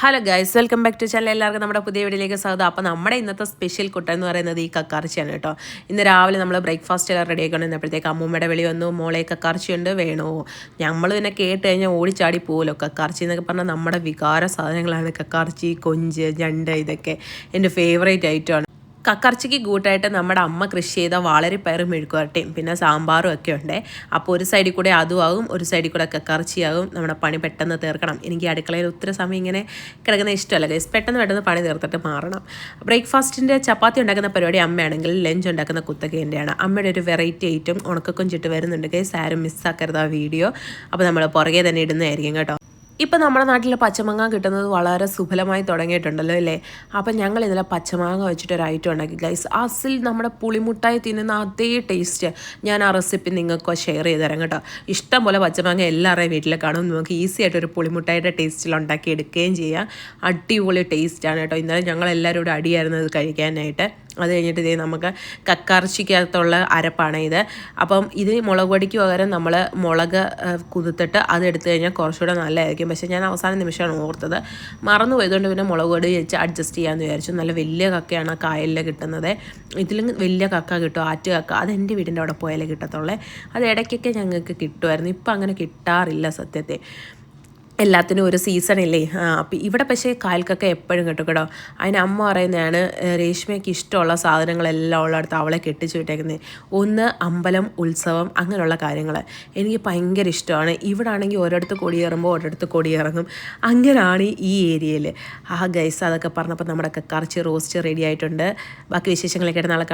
Hello guys, welcome back to channel. എല്ലാവർക്കും നമ്മുടെ പുതിയ വീഡിയോയിലേക്ക് സ്വാഗതം. അപ്പോൾ നമ്മുടെ ഇന്നത്തെ സ്പെഷ്യൽ കുട്ട എന്ന് പറയുന്നത് ഈ കക്കാർച്ചിയാണ് കേട്ടോ. ഇന്ന് രാവിലെ നമ്മൾ ബ്രേക്ക്ഫാസ്റ്റ് എല്ലാം റെഡി ആക്കിക്കൊണ്ടിരുന്നപ്പോഴത്തേക്ക് അമ്മൂമ്മയുടെ വിളി വന്നു, മോളെ കക്കാർച്ചിയുണ്ട് വേണോ. നമ്മൾ പിന്നെ കേട്ട് കഴിഞ്ഞാൽ ഓടിച്ചാടി പോകലോ. കക്കാർച്ചി എന്നൊക്കെ പറഞ്ഞാൽ നമ്മുടെ വികാര സാധനങ്ങളാണ്. കക്കാർച്ചി, കൊഞ്ച്, ഞണ്ട്, ഇതൊക്കെ എൻ്റെ ഫേവറേറ്റ് ഐറ്റമാണ്. കക്കർച്ചിക്ക് കൂട്ടായിട്ട് നമ്മുടെ അമ്മ കൃഷി ചെയ്ത വാളരിപ്പയറും മെഴുക്കുവരട്ടിയും പിന്നെ സാമ്പാറും ഒക്കെ ഉണ്ട്. അപ്പോൾ ഒരു സൈഡിൽ കൂടെ അതും ആകും, ഒരു സൈഡിൽ കൂടെ കക്കർച്ചിയാകും. നമ്മുടെ പണി പെട്ടെന്ന് തീർക്കണം. എനിക്ക് അടുക്കളയിൽ ഒത്തിരി സമയം ഇങ്ങനെ കിടക്കുന്ന ഇഷ്ടമല്ല ഗൈസ്. പെട്ടെന്ന് പണി തീർത്തിട്ട് മാറണം. ബ്രേക്ക്ഫാസ്റ്റിൻ്റെ ചപ്പാത്തി ഉണ്ടാക്കുന്ന പരിപാടി അമ്മയാണെങ്കിൽ ലഞ്ച് ഉണ്ടാക്കുന്ന കുത്തകേൻ്റെയാണ്. അമ്മയുടെ ഒരു വെറൈറ്റി ഐറ്റം ഉണക്കക്കൊഞ്ചിട്ട് വരുന്നുണ്ട് ഗൈസ്. ആരും മിസ്സാക്കരുത് ആ വീഡിയോ. അപ്പോൾ നമ്മൾ പുറകെ തന്നെ ഇടുന്നതായിരിക്കും കേട്ടോ. ഇപ്പം നമ്മുടെ നാട്ടിൽ പച്ചമാങ്ങ കിട്ടുന്നത് വളരെ സുഫലമായി തുടങ്ങിയിട്ടുണ്ടല്ലോ അല്ലേ. അപ്പം ഞങ്ങൾ ഇന്നലെ പച്ചമാങ്ങ വെച്ചിട്ടൊരു ഐറ്റം ഉണ്ടാക്കി ഗൈസ്. അസിൽ നമ്മുടെ പുളിമുട്ടായി തിന്നുന്ന അതേ ടേസ്റ്റ് ഞാൻ ആ റെസിപ്പി നിങ്ങൾക്ക് ഷെയർ ചെയ്ത് തരാം കേട്ടോ. ഇഷ്ടം പോലെ പച്ചമാങ്ങ എല്ലാവരുടെയും വീട്ടിൽ കാണും. നമുക്ക് ഈസി ആയിട്ടൊരു പുളിമുട്ടായിട്ട് ടേസ്റ്റിൽ ഉണ്ടാക്കി എടുക്കുകയും ചെയ്യാം. അടിപൊളി ടേസ്റ്റാണ് കേട്ടോ. ഇന്നലെ ഞങ്ങളെല്ലാവരും കൂടെ അടിയായിരുന്നു ഇത് കഴിക്കാനായിട്ട്. അത് കഴിഞ്ഞിട്ട് ഇതേ നമുക്ക് കക്കാർച്ചിക്കകത്തുള്ള അരപ്പാണ് ഇത്. അപ്പം ഇത് മുളക് പൊടിക്ക് പകരം നമ്മൾ മുളക് കുതിർത്തിട്ട് അതെടുത്തു കഴിഞ്ഞാൽ കുറച്ചുകൂടെ നല്ലതായിരിക്കും. പക്ഷേ ഞാൻ അവസാന നിമിഷമാണ് ഓർത്തത്, മറന്നു പോയതുകൊണ്ട് പിന്നെ മുളക് പൊടി വെച്ച് അഡ്ജസ്റ്റ് ചെയ്യാമെന്ന് വിചാരിച്ചു. നല്ല വലിയ കക്കയാണ് കായലിൽ കിട്ടുന്നത്. ഇതിലും വലിയ കക്ക കിട്ടും, ആറ്റ് കക്ക. അതെൻ്റെ വീടിൻ്റെ അവിടെ പോയാലേ കിട്ടത്തുള്ളേ. അത് ഇടയ്ക്കൊക്കെ ഞങ്ങൾക്ക് കിട്ടുമായിരുന്നു. ഇപ്പം അങ്ങനെ കിട്ടാറില്ല സത്യത്തെ. എല്ലാത്തിനും ഒരു സീസണില്ലേ. അപ്പം ഇവിടെ പക്ഷേ കായൽക്കൊക്കെ എപ്പോഴും കിട്ടും കേട്ടോ. അതിന് അമ്മ പറയുന്നതാണ് രേഷ്മയ്ക്ക് ഇഷ്ടമുള്ള സാധനങ്ങളെല്ലാം ഉള്ളിടത്ത് അവളെ കെട്ടിച്ചു വിട്ടേക്കുന്നത്. ഒന്ന് അമ്പലം, ഉത്സവം, അങ്ങനെയുള്ള കാര്യങ്ങൾ എനിക്ക് ഭയങ്കര ഇഷ്ടമാണ്. ഇവിടെ ആണെങ്കിൽ ഒരിടത്ത് കൊടിയേറുമ്പോൾ ഒരിടത്ത് കൊടിയിറങ്ങും. അങ്ങനെയാണ് ഈ ഏരിയയിൽ. ഗൈസ്, അതൊക്കെ പറഞ്ഞപ്പോൾ നമ്മുടെ കക്കാർച്ചി റോസ്റ്റ് റെഡി ആയിട്ടുണ്ട്. ബാക്കി വിശേഷങ്ങളൊക്കെ നാളെ